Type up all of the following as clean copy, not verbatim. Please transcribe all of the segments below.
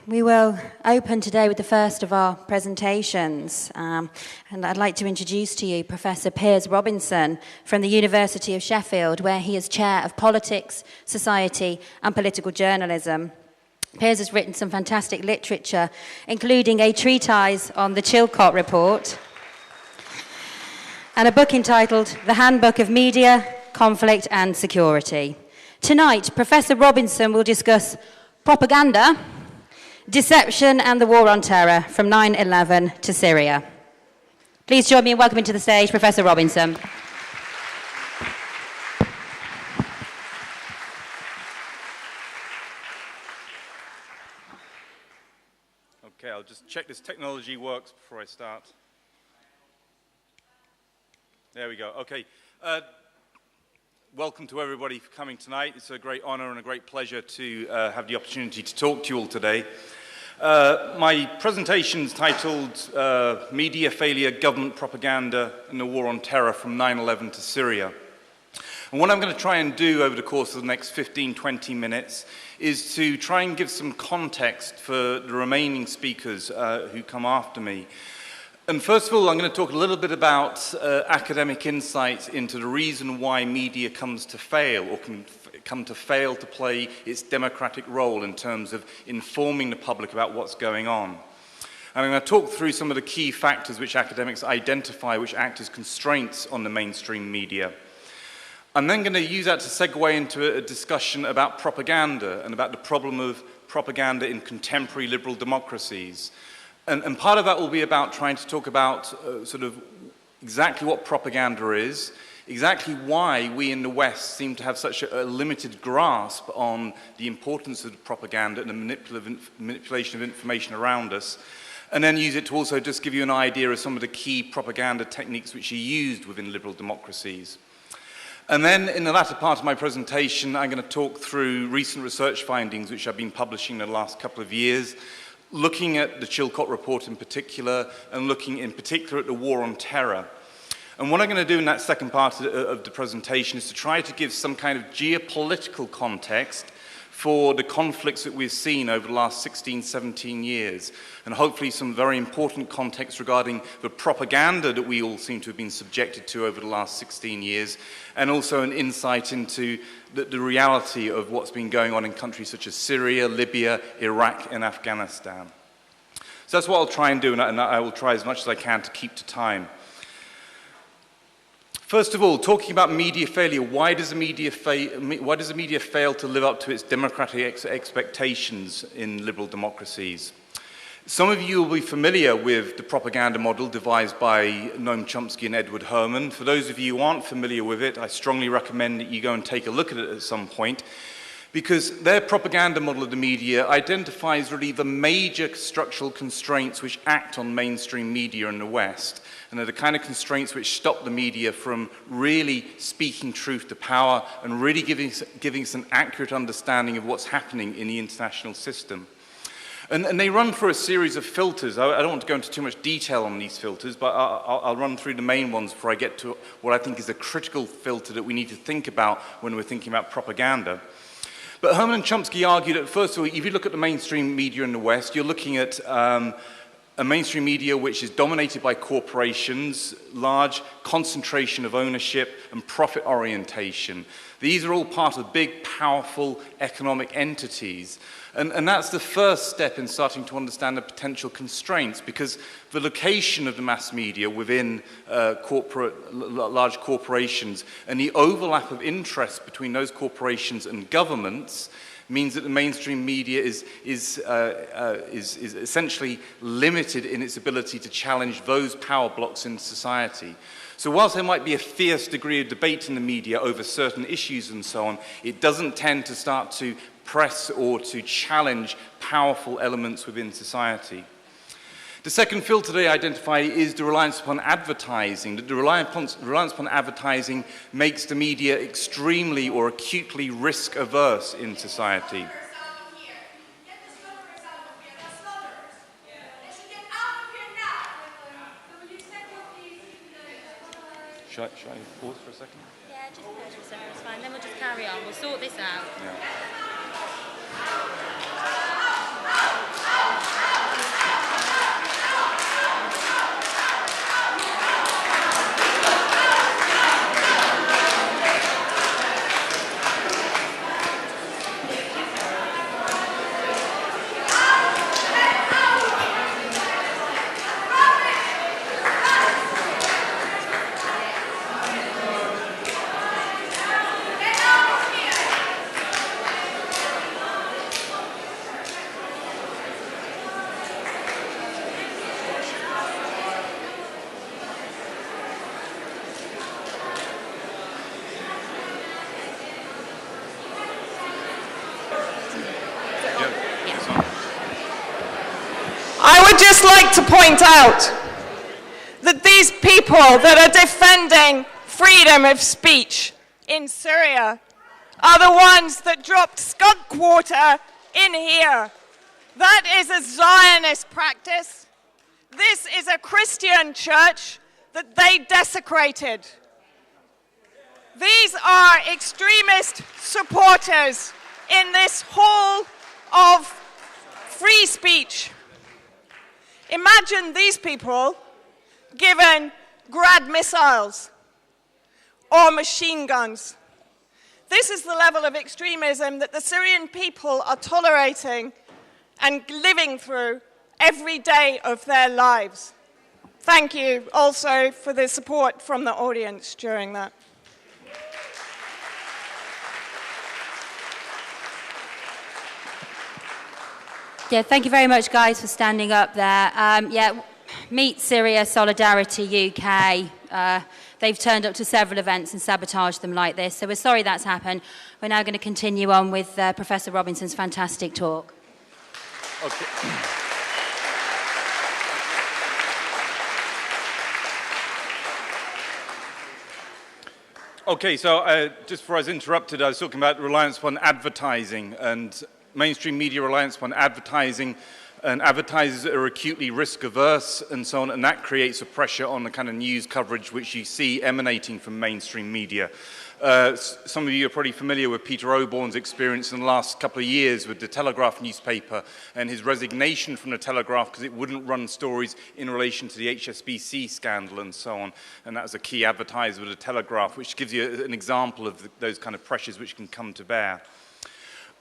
We will open today with the first of our presentations, and I'd like to introduce to you Professor Piers Robinson from the University of Sheffield, where he is Chair of Politics, Society and Political Journalism. Piers has written some fantastic literature, including a treatise on the Chilcot Report and a book entitled The Handbook of Media, Conflict and Security. Tonight, Professor Robinson will discuss propaganda, deception and the war on terror from 9/11 to Syria. Please join me in welcoming to the stage Professor Robinson. Okay, I'll just check this technology works before I start. There we go. Okay. Welcome to everybody for coming tonight. It's a great honor and a great pleasure to have the opportunity to talk to you all today. My presentation is titled Media Failure, Government Propaganda and the War on Terror from 9/11 to Syria. And what I'm going to try and do over the course of the next 15-20 minutes is to try and give some context for the remaining speakers who come after me. And first of all, I'm going to talk a little bit about academic insights into the reason why media comes to fail or can come to fail to play its democratic role in terms of informing the public about what's going on. And I'm going to talk through some of the key factors which academics identify which act as constraints on the mainstream media. I'm then going to use that to segue into a discussion about propaganda and about the problem of propaganda in contemporary liberal democracies. And part of that will be about trying to talk about sort of exactly what propaganda is, exactly why we in the West seem to have such a limited grasp on the importance of propaganda and the manipulation of information around us, and then use it to also just give you an idea of some of the key propaganda techniques which are used within liberal democracies. And then in the latter part of my presentation, I'm going to talk through recent research findings which I've been publishing in the last couple of years, looking at the Chilcot Report in particular, and looking in particular at the war on terror. And what I'm going to do in that second part of the presentation is to try to give some kind of geopolitical context for the conflicts that we've seen over the last 16, 17 years, and hopefully some very important context regarding the propaganda that we all seem to have been subjected to over the last 16 years, and also an insight into the reality of what's been going on in countries such as Syria, Libya, Iraq, and Afghanistan. So that's what I'll try and do, and I will try as much as I can to keep to time. First of all, talking about media failure, why does the media fail to live up to its democratic expectations in liberal democracies? Some of you will be familiar with the propaganda model devised by Noam Chomsky and Edward Herman. For those of you who aren't familiar with it, I strongly recommend that you go and take a look at it at some point, because their propaganda model of the media identifies really the major structural constraints which act on mainstream media in the West. And they're the kind of constraints which stop the media from really speaking truth to power and really giving us an accurate understanding of what's happening in the international system. And they run through a series of filters. I don't want to go into too much detail on these filters, but I'll run through the main ones before I get to what I think is a critical filter that we need to think about when we're thinking about propaganda. But Herman and Chomsky argued that, first of all, if you look at the mainstream media in the West, you're looking at a mainstream media which is dominated by corporations, large concentration of ownership and profit orientation. These are all part of big, powerful economic entities. And that's the first step in starting to understand the potential constraints, because the location of the mass media within large corporations and the overlap of interests between those corporations and governments means that the mainstream media is essentially limited in its ability to challenge those power blocks in society. So whilst there might be a fierce degree of debate in the media over certain issues and so on, it doesn't tend to start to press or to challenge powerful elements within society. The second filter they identify is the reliance upon advertising. The reliance upon advertising makes the media extremely or acutely risk-averse in society. Should I pause for a second? Yeah, just pause for a second, it's fine. Then we'll just carry on. We'll sort this out. Yeah. just like to point out that these people that are defending freedom of speech in Syria are the ones that dropped skunk water in here. That is a Zionist practice. This is a Christian church that they desecrated. These are extremist supporters in this hall of free speech. Imagine these people given Grad missiles or machine guns. This is the level of extremism that the Syrian people are tolerating and living through every day of their lives. Thank you also for the support from the audience during that. Yeah, thank you very much, guys, for standing up there. Meet Syria Solidarity UK. They've turned up to several events and sabotaged them like this, so we're sorry that's happened. We're now going to continue on with Professor Robinson's fantastic talk. Okay. Okay, so just before I was interrupted, I was talking about reliance upon advertising and mainstream media reliance upon advertising, and advertisers are acutely risk-averse and so on, and that creates a pressure on the kind of news coverage which you see emanating from mainstream media. Some of you are probably familiar with Peter Oborne's experience in the last couple of years with the Telegraph newspaper and his resignation from the Telegraph because it wouldn't run stories in relation to the HSBC scandal and so on. And that was a key advertiser with the Telegraph, which gives you an example of those kind of pressures which can come to bear.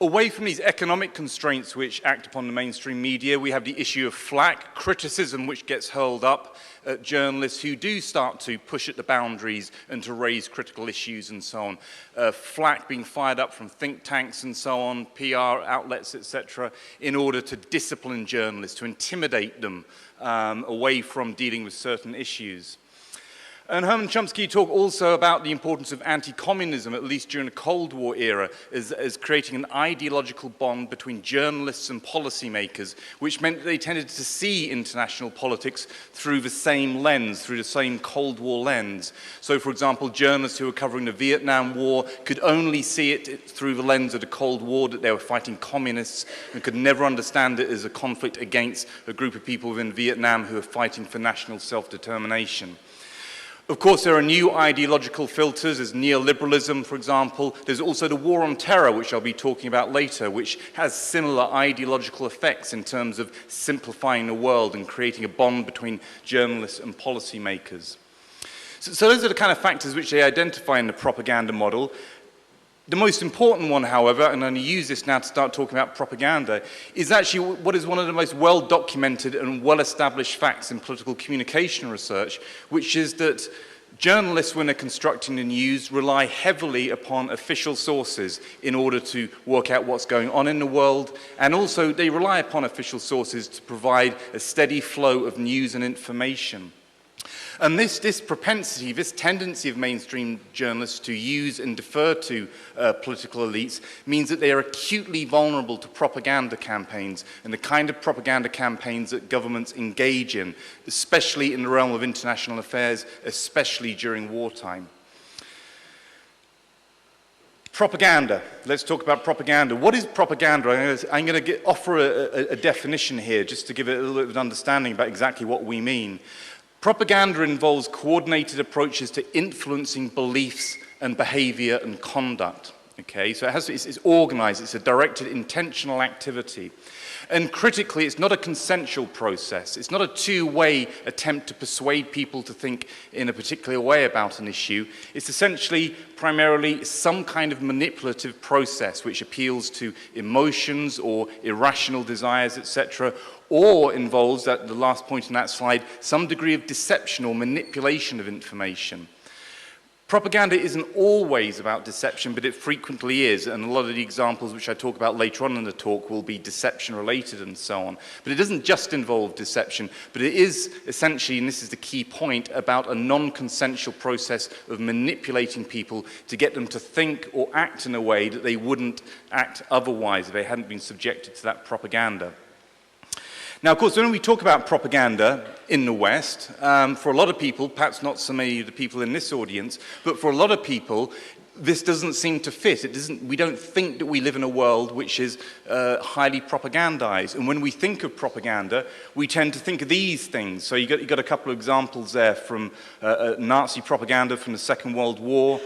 Away from these economic constraints which act upon the mainstream media, we have the issue of flack, criticism which gets hurled up at journalists who do start to push at the boundaries and to raise critical issues and so on. Flack being fired up from think tanks and so on, PR outlets, etc., in order to discipline journalists, to intimidate them away from dealing with certain issues. And Herman Chomsky talked also about the importance of anti-communism, at least during the Cold War era, as creating an ideological bond between journalists and policymakers, which meant that they tended to see international politics through the same lens, through the same Cold War lens. So, for example, journalists who were covering the Vietnam War could only see it through the lens of the Cold War, that they were fighting communists, and could never understand it as a conflict against a group of people within Vietnam who were fighting for national self-determination. Of course, there are new ideological filters, as neoliberalism, for example. There's also the war on terror, which I'll be talking about later, which has similar ideological effects in terms of simplifying the world and creating a bond between journalists and policymakers. So those are the kind of factors which they identify in the propaganda model. The most important one, however, and I'm going to use this now to start talking about propaganda, is actually what is one of the most well-documented and well-established facts in political communication research, which is that journalists, when they're constructing the news, rely heavily upon official sources in order to work out what's going on in the world, and also they rely upon official sources to provide a steady flow of news and information. And this propensity, this tendency of mainstream journalists to use and defer to political elites means that they are acutely vulnerable to propaganda campaigns and the kind of propaganda campaigns that governments engage in, especially in the realm of international affairs, especially during wartime. Propaganda. Let's talk about propaganda. What is propaganda? I'm going to offer a definition here just to give it a little bit of an understanding about exactly what we mean. Propaganda involves coordinated approaches to influencing beliefs and behavior and conduct. Okay, so it's organized, it's a directed, intentional activity. And critically, it's not a consensual process. It's not a two-way attempt to persuade people to think in a particular way about an issue. It's essentially, primarily, some kind of manipulative process which appeals to emotions or irrational desires, etc., or involves, at the last point in that slide, some degree of deception or manipulation of information. Propaganda isn't always about deception, but it frequently is, and a lot of the examples which I talk about later on in the talk will be deception-related and so on. But it doesn't just involve deception, but it is essentially, and this is the key point, about a non-consensual process of manipulating people to get them to think or act in a way that they wouldn't act otherwise if they hadn't been subjected to that propaganda. Now, of course, when we talk about propaganda in the West, for a lot of people, perhaps not so many of the people in this audience, but for a lot of people, this doesn't seem to fit. We don't think that we live in a world which is highly propagandized. And when we think of propaganda, we tend to think of these things. So you got a couple of examples there from Nazi propaganda from the Second World War,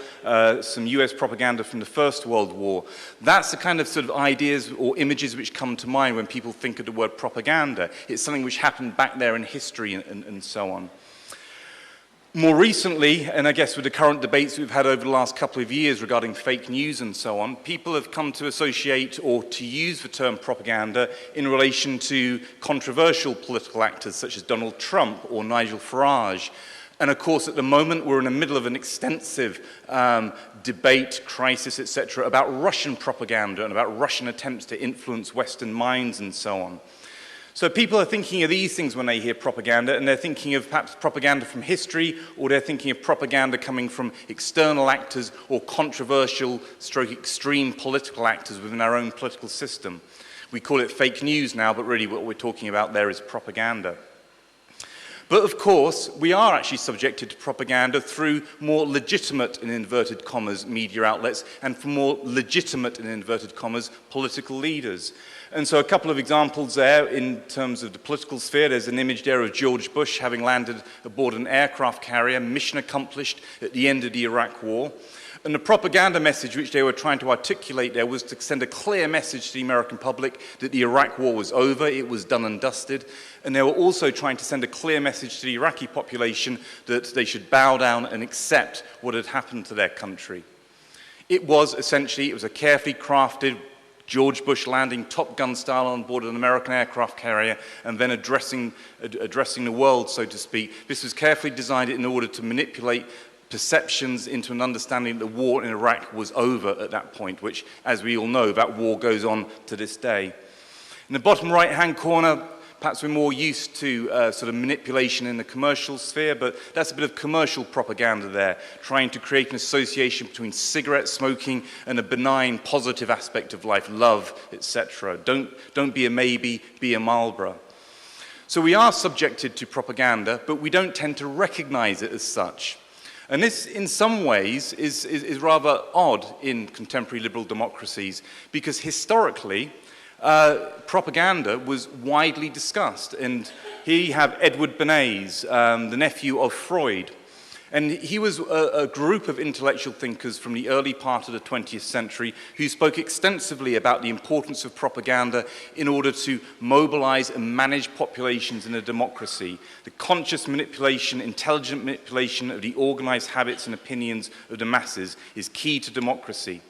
some US propaganda from the First World War. That's the kind of sort of ideas or images which come to mind when people think of the word propaganda. It's something which happened back there in history and so on. More recently, and I guess with the current debates we've had over the last couple of years regarding fake news and so on, people have come to associate or to use the term propaganda in relation to controversial political actors such as Donald Trump or Nigel Farage. And of course, at the moment, we're in the middle of an extensive debate, crisis, etc., about Russian propaganda and about Russian attempts to influence Western minds and so on. So people are thinking of these things when they hear propaganda, and they're thinking of perhaps propaganda from history, or they're thinking of propaganda coming from external actors or controversial stroke extreme political actors within our own political system. We call it fake news now, but really what we're talking about there is propaganda. But of course, we are actually subjected to propaganda through more legitimate, in inverted commas, media outlets, and from more legitimate, in inverted commas, political leaders. And so a couple of examples there in terms of the political sphere. There's an image there of George Bush having landed aboard an aircraft carrier, mission accomplished at the end of the Iraq War. And the propaganda message which they were trying to articulate there was to send a clear message to the American public that the Iraq War was over, it was done and dusted. And they were also trying to send a clear message to the Iraqi population that they should bow down and accept what had happened to their country. It was a carefully crafted George Bush landing Top Gun style on board an American aircraft carrier and then addressing the world, so to speak. This was carefully designed in order to manipulate perceptions into an understanding that the war in Iraq was over at that point, which, as we all know, that war goes on to this day. In the bottom right-hand corner, perhaps we're more used to sort of manipulation in the commercial sphere, but that's a bit of commercial propaganda there, trying to create an association between cigarette smoking and a benign, positive aspect of life, love, etc. Don't be a maybe, be a Marlboro. So we are subjected to propaganda, but we don't tend to recognize it as such. And this, in some ways, is rather odd in contemporary liberal democracies, because historically, propaganda was widely discussed. And here you have Edward Bernays, the nephew of Freud. And he was a group of intellectual thinkers from the early part of the 20th century who spoke extensively about the importance of propaganda in order to mobilize and manage populations in a democracy. The conscious manipulation, intelligent manipulation of the organized habits and opinions of the masses is key to democracy.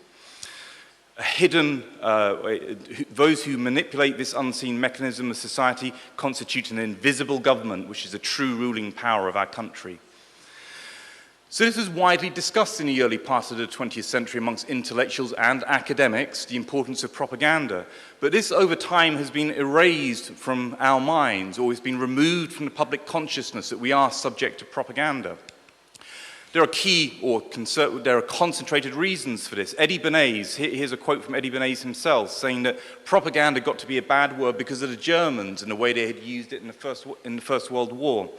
Those who manipulate this unseen mechanism of society constitute an invisible government, which is a true ruling power of our country. So this was widely discussed in the early part of the 20th century amongst intellectuals and academics, the importance of propaganda. But this, over time, has been erased from our minds, or has been removed from the public consciousness that we are subject to propaganda. There are concentrated reasons for this. Eddie Bernays, here's a quote from Eddie Bernays himself, saying that propaganda got to be a bad word because of the Germans and the way they had used it in the First World War.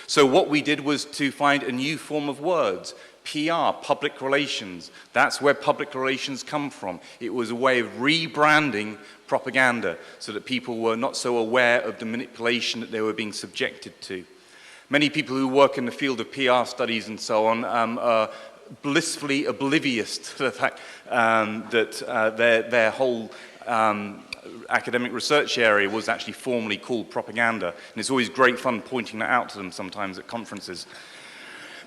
So what we did was to find a new form of words, PR, public relations. That's where public relations come from. It was a way of rebranding propaganda so that people were not so aware of the manipulation that they were being subjected to. Many people who work in the field of PR studies and so on are blissfully oblivious to the fact that their whole academic research area was actually formally called propaganda. And it's always great fun pointing that out to them sometimes at conferences.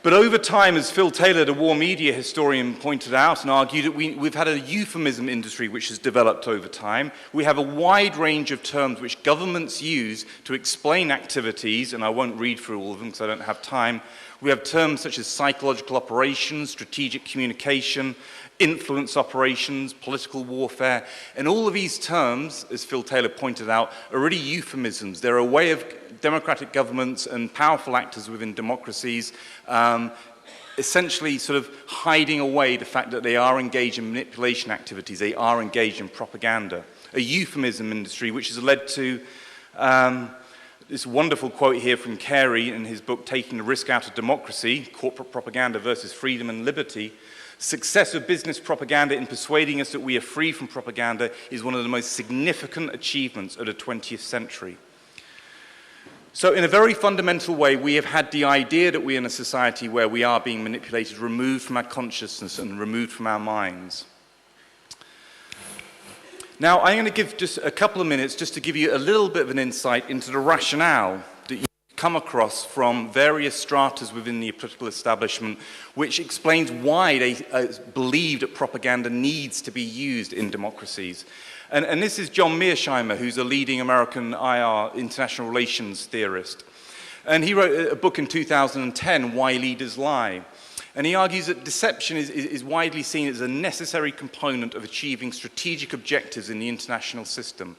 But over time, as Phil Taylor, the war media historian, pointed out and argued, that we've had a euphemism industry which has developed over time. We have a wide range of terms which governments use to explain activities, and I won't read through all of them because I don't have time. We have terms such as psychological operations, strategic communication, influence operations, political warfare, and all of these terms, as Phil Taylor pointed out, are really euphemisms. They're a way of democratic governments and powerful actors within democracies essentially sort of hiding away the fact that they are engaged in manipulation activities, they are engaged in propaganda. A euphemism industry which has led to this wonderful quote here from Carey in his book, Taking the Risk Out of Democracy, Corporate Propaganda versus Freedom and Liberty. Success of business propaganda in persuading us that we are free from propaganda is one of the most significant achievements of the 20th century. So in a very fundamental way, we have had the idea that we're in a society where we are being manipulated, removed from our consciousness and removed from our minds. Now, I'm going to give just a couple of minutes just to give you a little bit of an insight into the rationale that you come across from various stratas within the political establishment, which explains why they believe that propaganda needs to be used in democracies. And this is John Mearsheimer, who's a leading American IR, international relations theorist. And he wrote a book in 2010, Why Leaders Lie. And he argues that deception is widely seen as a necessary component of achieving strategic objectives in the international system.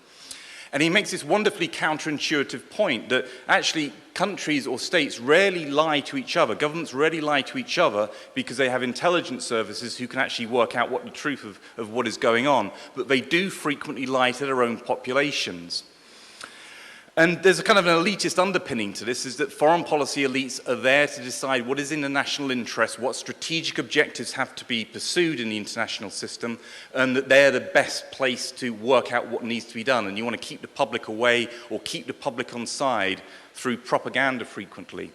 And he makes this wonderfully counterintuitive point that actually countries or states rarely lie to each other. Governments rarely lie to each other because they have intelligence services who can actually work out what the truth of what is going on. But they do frequently lie to their own populations. And there's a kind of an elitist underpinning to this, is that foreign policy elites are there to decide what is in the national interest, what strategic objectives have to be pursued in the international system, and that they're the best place to work out what needs to be done. And you want to keep the public away or keep the public on side through propaganda frequently.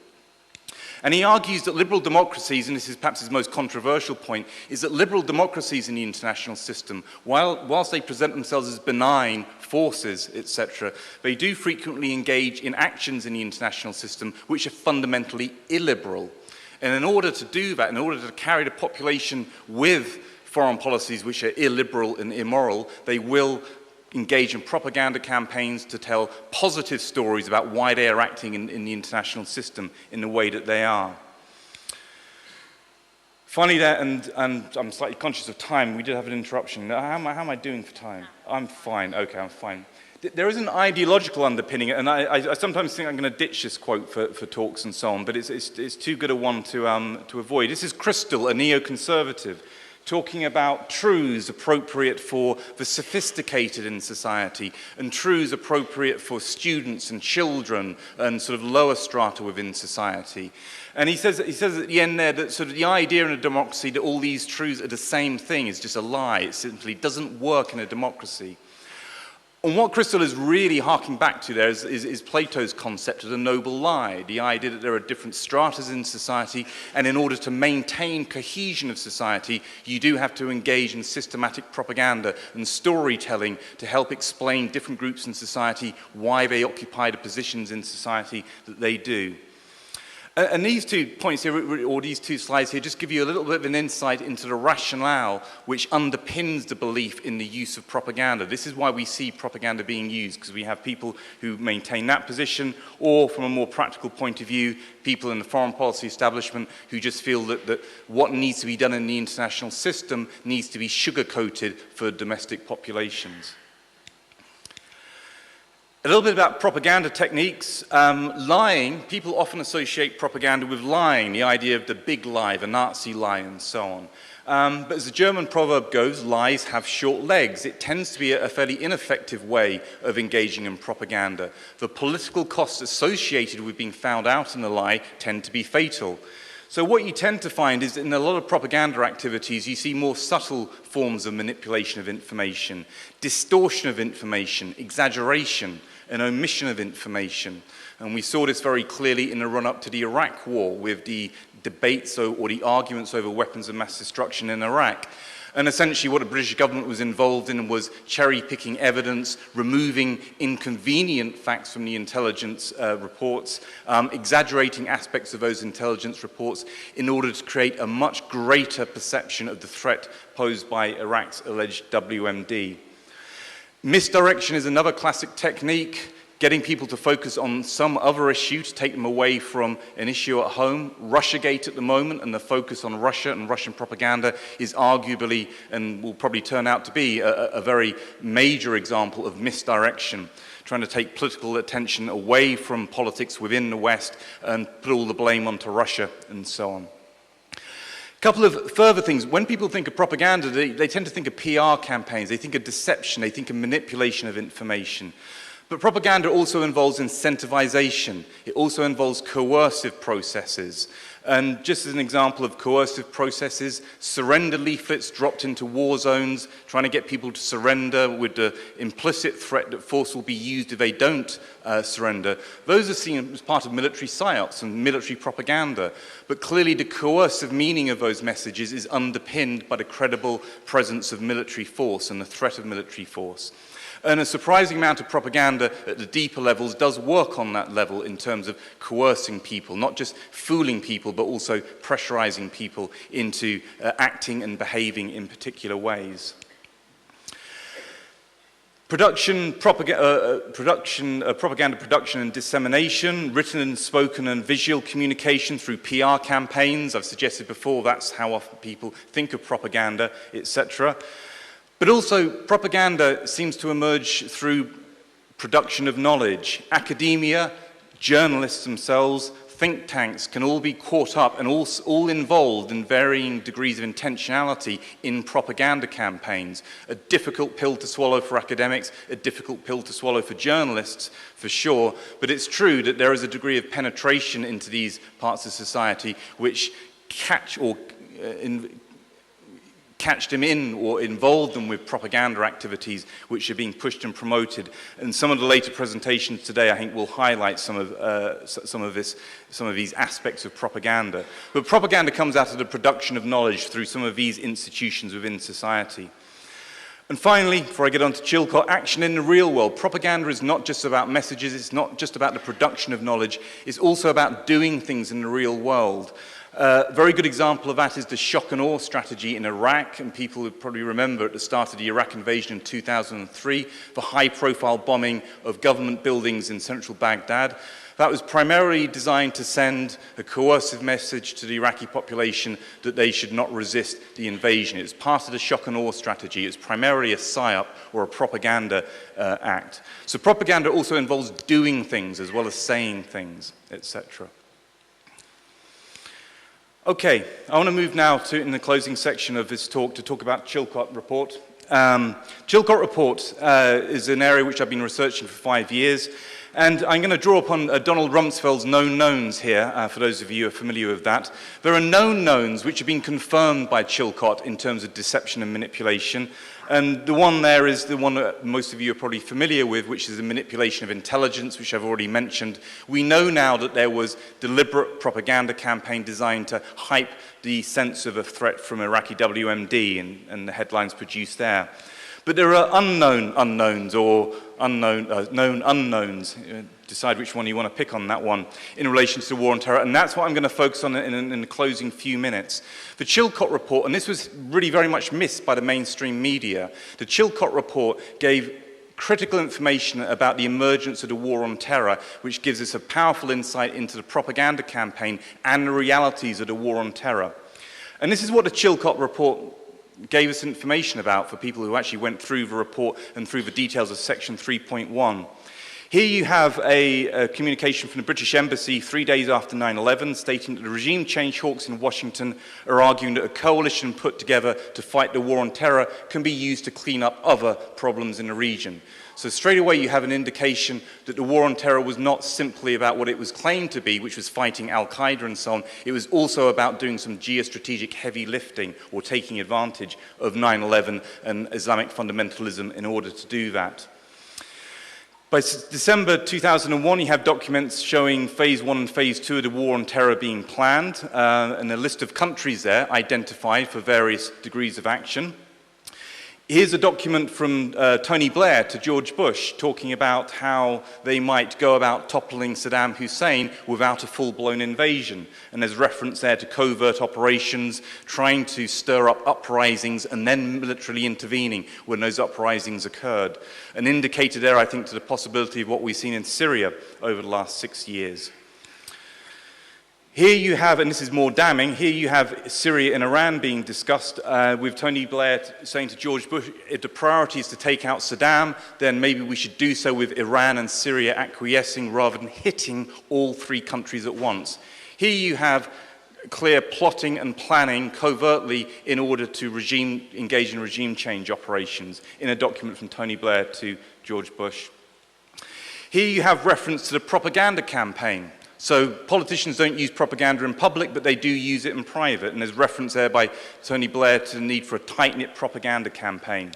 And he argues that liberal democracies, and this is perhaps his most controversial point, is that liberal democracies in the international system, whilst they present themselves as benign forces, etc., they do frequently engage in actions in the international system which are fundamentally illiberal. And in order to do that, in order to carry the population with foreign policies which are illiberal and immoral, they will engage in propaganda campaigns to tell positive stories about why they are acting in the international system in the way that they are. Finally there, and I'm slightly conscious of time, we did have an interruption. How am I doing for time? I'm fine, okay, I'm fine. There is an ideological underpinning, and I sometimes think I'm going to ditch this quote for talks and so on, but it's too good a one to avoid. This is Crystal, a neoconservative, talking about truths appropriate for the sophisticated in society and truths appropriate for students and children and sort of lower strata within society. And he says at the end there that sort of the idea in a democracy that all these truths are the same thing is just a lie. It simply doesn't work in a democracy. And what Crystal is really harking back to there is Plato's concept of the noble lie, the idea that there are different stratas in society, and in order to maintain cohesion of society, you do have to engage in systematic propaganda and storytelling to help explain different groups in society why they occupy the positions in society that they do. And these 2 points here, or these 2 slides here, just give you a little bit of an insight into the rationale which underpins the belief in the use of propaganda. This is why we see propaganda being used, because we have people who maintain that position, or from a more practical point of view, people in the foreign policy establishment who just feel that what needs to be done in the international system needs to be sugar-coated for domestic populations. A little bit about propaganda techniques. Lying, people often associate propaganda with lying, the idea of the big lie, the Nazi lie, and so on. But as the German proverb goes, lies have short legs. It tends to be a fairly ineffective way of engaging in propaganda. The political costs associated with being found out in a lie tend to be fatal. So what you tend to find is that in a lot of propaganda activities, you see more subtle forms of manipulation of information, distortion of information, exaggeration, an omission of information. And we saw this very clearly in the run-up to the Iraq War with the debates or the arguments over weapons of mass destruction in Iraq. And essentially what the British government was involved in was cherry-picking evidence, removing inconvenient facts from the intelligence reports, exaggerating aspects of those intelligence reports in order to create a much greater perception of the threat posed by Iraq's alleged WMD. Misdirection is another classic technique, getting people to focus on some other issue to take them away from an issue at home. Russiagate at the moment, and the focus on Russia and Russian propaganda is arguably, and will probably turn out to be, a very major example of misdirection, trying to take political attention away from politics within the West and put all the blame onto Russia and so on. A couple of further things. When people think of propaganda, they tend to think of PR campaigns, they think of deception, they think of manipulation of information. But propaganda also involves incentivization. It also involves coercive processes. And just as an example of coercive processes, surrender leaflets dropped into war zones, trying to get people to surrender with the implicit threat that force will be used if they don't surrender. Those are seen as part of military psyops and military propaganda. But clearly the coercive meaning of those messages is underpinned by the credible presence of military force and the threat of military force. And a surprising amount of propaganda at the deeper levels does work on that level in terms of coercing people, not just fooling people, but also pressurizing people into acting and behaving in particular ways. Propaganda production and dissemination, written and spoken and visual communication through PR campaigns. I've suggested before that's how often people think of propaganda, etc. But also, propaganda seems to emerge through production of knowledge. Academia, journalists themselves, think tanks can all be caught up and all involved in varying degrees of intentionality in propaganda campaigns. A difficult pill to swallow for academics, a difficult pill to swallow for journalists, for sure. But it's true that there is a degree of penetration into these parts of society which catch them in or involve them with propaganda activities which are being pushed and promoted. And some of the later presentations today, I think, will highlight some of these aspects of propaganda. But propaganda comes out of the production of knowledge through some of these institutions within society. And finally, before I get on to Chilcot, action in the real world. Propaganda is not just about messages, it's not just about the production of knowledge, it's also about doing things in the real world. A very good example of that is the shock and awe strategy in Iraq, and people would probably remember at the start of the Iraq invasion in 2003, the high-profile bombing of government buildings in central Baghdad. That was primarily designed to send a coercive message to the Iraqi population that they should not resist the invasion. It was part of the shock and awe strategy. It's primarily a psyop or a propaganda act. So propaganda also involves doing things as well as saying things, etc. Okay, I want to move now to, in the closing section of this talk, to talk about Chilcot Report. Chilcot Report is an area which I've been researching for 5 years, and I'm going to draw upon Donald Rumsfeld's known knowns here, for those of you who are familiar with that. There are known knowns which have been confirmed by Chilcot in terms of deception and manipulation, and the one there is the one that most of you are probably familiar with, which is the manipulation of intelligence, which I've already mentioned. We know now that there was deliberate propaganda campaign designed to hype the sense of a threat from Iraqi WMD and the headlines produced there. But there are unknown unknowns or known unknowns. Decide which one you want to pick on that one in relation to the war on terror, and that's what I'm going to focus on in the closing few minutes. The Chilcot Report, and this was really very much missed by the mainstream media, the Chilcot Report gave critical information about the emergence of the war on terror, which gives us a powerful insight into the propaganda campaign and the realities of the war on terror. And this is what the Chilcot Report gave us information about for people who actually went through the report and through the details of section 3.1. Here you have a communication from the British Embassy 3 days after 9/11 stating that the regime change hawks in Washington are arguing that a coalition put together to fight the war on terror can be used to clean up other problems in the region. So straight away you have an indication that the war on terror was not simply about what it was claimed to be, which was fighting Al-Qaeda and so on. It was also about doing some geostrategic heavy lifting or taking advantage of 9/11 and Islamic fundamentalism in order to do that. By December 2001, you have documents showing phase 1 and phase 2 of the war on terror being planned, and a list of countries there identified for various degrees of action. Here's a document from Tony Blair to George Bush talking about how they might go about toppling Saddam Hussein without a full-blown invasion. And there's reference there to covert operations, trying to stir up uprisings and then militarily intervening when those uprisings occurred. An indicator there, I think, to the possibility of what we've seen in Syria over the last 6 years. Here you have, and this is more damning, here you have Syria and Iran being discussed with Tony Blair saying to George Bush, if the priority is to take out Saddam, then maybe we should do so with Iran and Syria acquiescing rather than hitting all 3 countries at once. Here you have clear plotting and planning covertly in order to engage in regime change operations in a document from Tony Blair to George Bush. Here you have reference to the propaganda campaign. So politicians don't use propaganda in public, but they do use it in private. And there's reference there by Tony Blair to the need for a tight-knit propaganda campaign.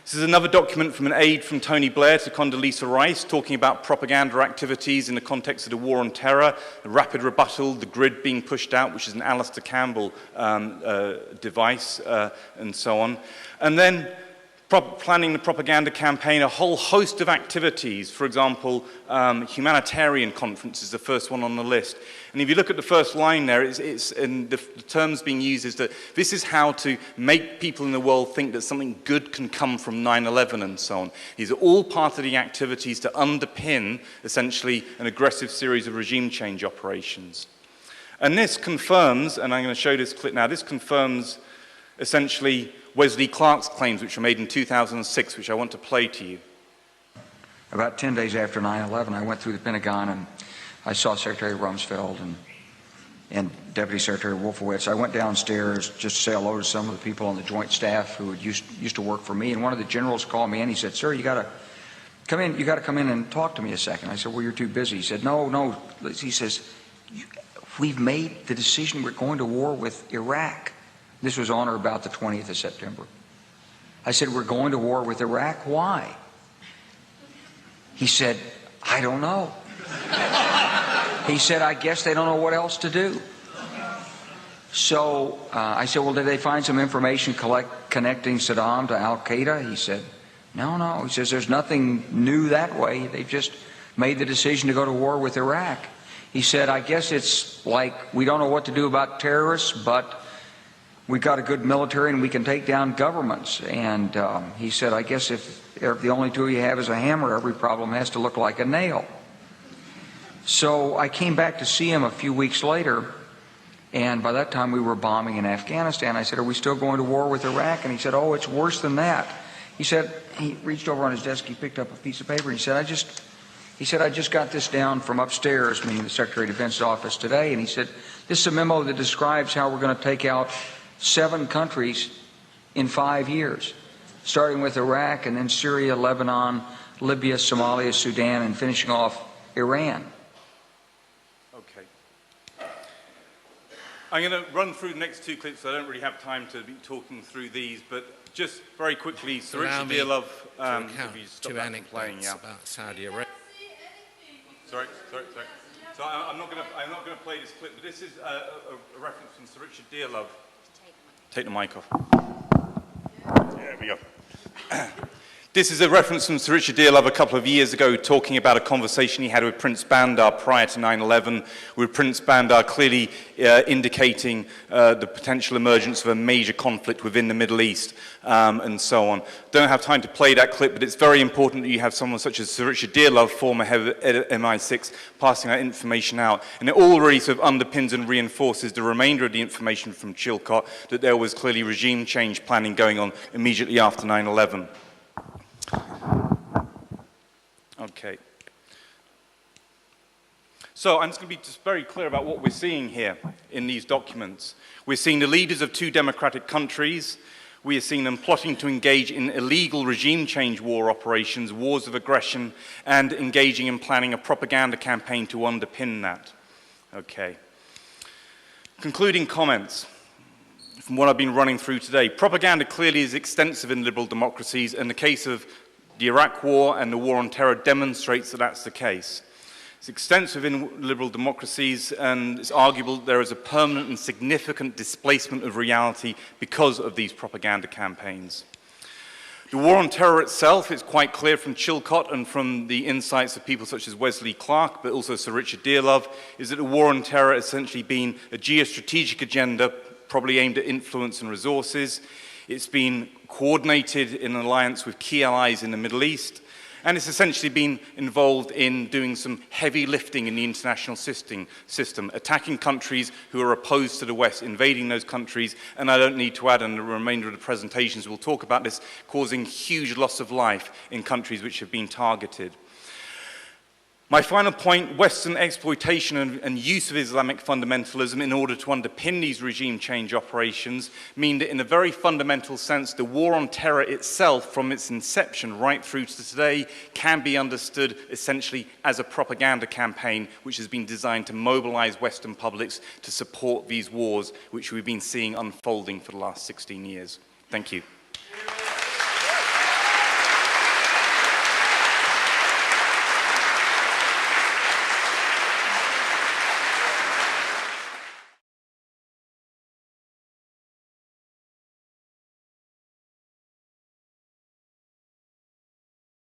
This is another document from an aide from Tony Blair to Condoleezza Rice talking about propaganda activities in the context of the war on terror, the rapid rebuttal, the grid being pushed out, which is an Alistair Campbell device, and so on. And then planning the propaganda campaign, a whole host of activities. For example, humanitarian conference is the first one on the list. And if you look at the first line there, and the terms being used is that this is how to make people in the world think that something good can come from 9/11 and so on. These are all part of the activities to underpin, essentially, an aggressive series of regime change operations. And this confirms, and I'm going to show this clip now, this confirms, essentially, Wesley Clark's claims, which were made in 2006, which I want to play to you. About 10 days after 9/11, I went through the Pentagon and I saw Secretary Rumsfeld and Deputy Secretary Wolfowitz. I went downstairs just to say hello to some of the people on the Joint Staff who had used to work for me, and one of the generals called me and he said, "Sir, you got to come in. You got to come in and talk to me a second." I said, "Well, you're too busy." He said, "No." He says, "We've made the decision. We're going to war with Iraq." This was on or about the 20th of September. I said, "We're going to war with Iraq. Why?" He said, "I don't know." He said, "I guess they don't know what else to do." So I said, "Well, did they find some information connecting Saddam to Al-Qaeda?" He said, No. He says, "There's nothing new that way. They've just made the decision to go to war with Iraq." He said, "I guess it's like we don't know what to do about terrorists, but we've got a good military and we can take down governments." And he said, "I guess if the only tool you have is a hammer, every problem has to look like a nail." So I came back to see him a few weeks later, and by that time we were bombing in Afghanistan. I said, "Are we still going to war with Iraq?" And he said, "Oh, it's worse than that." He said, he reached over on his desk, he picked up a piece of paper, and he said, I just got this down from upstairs," meaning the Secretary of Defense's office today, and he said, "This is a memo that describes how we're going to take out 7 countries in 5 years, starting with Iraq and then Syria, Lebanon, Libya, Somalia, Sudan, and finishing off Iran." Okay. I'm going to run through the next 2 clips. I don't really have time to be talking through these, but just very quickly, Sir Richard Dearlove, if you stop that from playing, yeah. About Saudi Arabia. Sorry. So I'm not going to play this clip, but this is a reference from Sir Richard Dearlove. Take the mic off. There we go. This is a reference from Sir Richard Dearlove a couple of years ago talking about a conversation he had with Prince Bandar prior to 9/11, with Prince Bandar clearly indicating the potential emergence of a major conflict within the Middle East and so on. Don't have time to play that clip, but it's very important that you have someone such as Sir Richard Dearlove, former head of MI6, passing that information out. And it already sort of underpins and reinforces the remainder of the information from Chilcot that there was clearly regime change planning going on immediately after 9/11. Okay. So I'm just going to be just very clear about what we're seeing here in these documents. We're seeing the leaders of 2 democratic countries. We are seeing them plotting to engage in illegal regime change war operations, wars of aggression, and engaging in planning a propaganda campaign to underpin that. Okay. Concluding comments. From what I've been running through today, propaganda clearly is extensive in liberal democracies, and the case of the Iraq War and the war on terror demonstrates that that's the case. It's extensive in liberal democracies, and it's arguable that there is a permanent and significant displacement of reality because of these propaganda campaigns. The war on terror itself is quite clear from Chilcot and from the insights of people such as Wesley Clark, but also Sir Richard Dearlove, is that the war on terror has essentially been a geostrategic agenda probably aimed at influence and resources. It's been coordinated in an alliance with key allies in the Middle East, and it's essentially been involved in doing some heavy lifting in the international system, attacking countries who are opposed to the West, invading those countries, and I don't need to add, in the remainder of the presentations we'll talk about this, causing huge loss of life in countries which have been targeted. My final point, Western exploitation and use of Islamic fundamentalism in order to underpin these regime change operations mean that in a very fundamental sense, the war on terror itself, from its inception right through to today, can be understood essentially as a propaganda campaign which has been designed to mobilize Western publics to support these wars which we've been seeing unfolding for the last 16 years. Thank you.